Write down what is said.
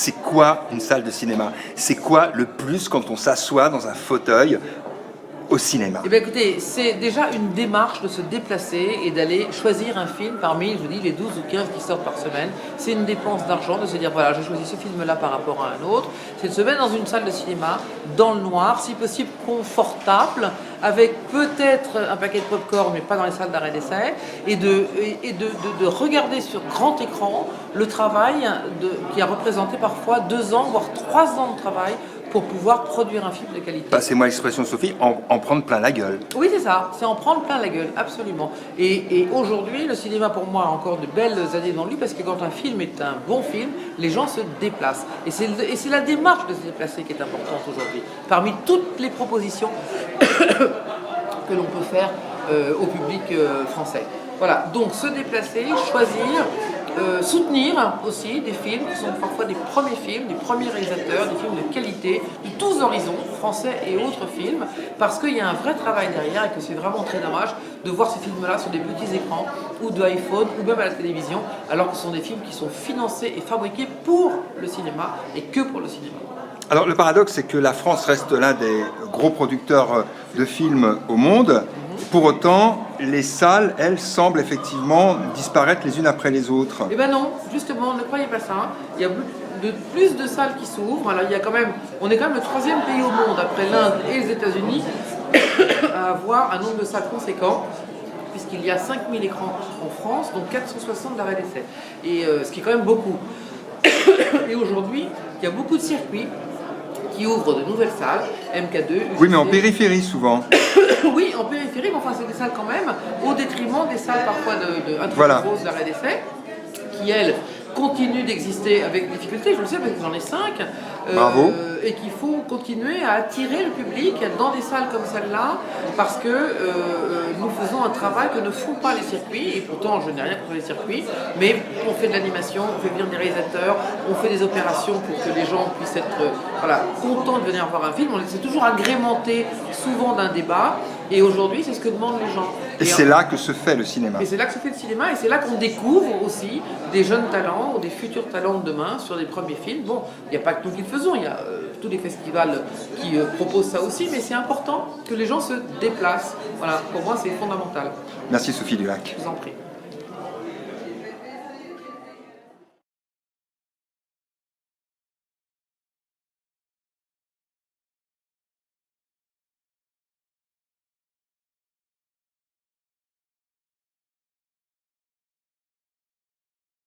c'est quoi une salle de cinéma? C'est quoi le plus quand on s'assoit dans un fauteuil au cinéma? Eh bien écoutez, c'est déjà une démarche de se déplacer et d'aller choisir un film parmi, je vous dis, les 12 ou 15 qui sortent par semaine. C'est une dépense d'argent de se dire, voilà, j'ai choisi ce film-là par rapport à un autre. C'est de se mettre dans une salle de cinéma, dans le noir, si possible confortable, avec peut-être un paquet de pop-corn, mais pas dans les salles d'arrêt d'essai, et de regarder sur grand écran le travail qui a représenté parfois 2 ans, voire 3 ans de travail, pour pouvoir produire un film de qualité. Passez-moi l'expression, Sophie, en prendre plein la gueule. Oui, c'est ça, c'est en prendre plein la gueule, absolument. Et aujourd'hui, le cinéma pour moi a encore de belles années devant lui, parce que quand un film est un bon film, les gens se déplacent. Et c'est la démarche de se déplacer qui est importante aujourd'hui. Parmi toutes les propositions que l'on peut faire au public français. Voilà, donc se déplacer, choisir, soutenir aussi des films qui sont parfois des premiers films, des premiers réalisateurs, des films de qualité, de tous horizons, français et autres films, parce qu'il y a un vrai travail derrière et que c'est vraiment très dommage de voir ces films-là sur des petits écrans ou de iPhone ou même à la télévision, alors que ce sont des films qui sont financés et fabriqués pour le cinéma et que pour le cinéma. Alors le paradoxe, c'est que la France reste l'un des gros producteurs de films au monde. Pour autant, les salles, elles, semblent effectivement disparaître les unes après les autres. Eh ben non, justement, ne croyez pas ça. Il y a plus de salles qui s'ouvrent. Alors, on est quand même le 3e pays au monde, après l'Inde et les États-Unis, à avoir un nombre de salles conséquent, puisqu'il y a 5000 écrans en France, donc 460 d'arrêt d'essai. Et ce qui est quand même beaucoup. Et aujourd'hui, il y a beaucoup de circuits qui ouvrent de nouvelles salles, MK2, UGC. Oui, mais en périphérie souvent. Oui, en périphérie, mais enfin c'est des salles quand même, au détriment des salles parfois de Voilà. d'arrêt d'essai, qui elles continuent d'exister avec difficulté, je le sais parce que j'en ai 5. Bravo. Et qu'il faut continuer à attirer le public dans des salles comme celle-là, parce que nous faisons un travail que ne font pas les circuits, et pourtant je n'ai rien contre les circuits, mais on fait de l'animation, on fait venir des réalisateurs, on fait des opérations pour que les gens puissent être contents de venir voir un film. C'est toujours agrémenté souvent d'un débat, et aujourd'hui c'est ce que demandent les gens. Et c'est là que se fait le cinéma. Et c'est là que se fait le cinéma, et c'est là qu'on découvre aussi des jeunes talents ou des futurs talents de demain sur des premiers films. Bon, il n'y a pas que nous qui le faisons, il y a tous les festivals qui proposent ça aussi, mais c'est important que les gens se déplacent. Voilà, pour moi c'est fondamental. Merci Sophie Dulac. Je vous en prie.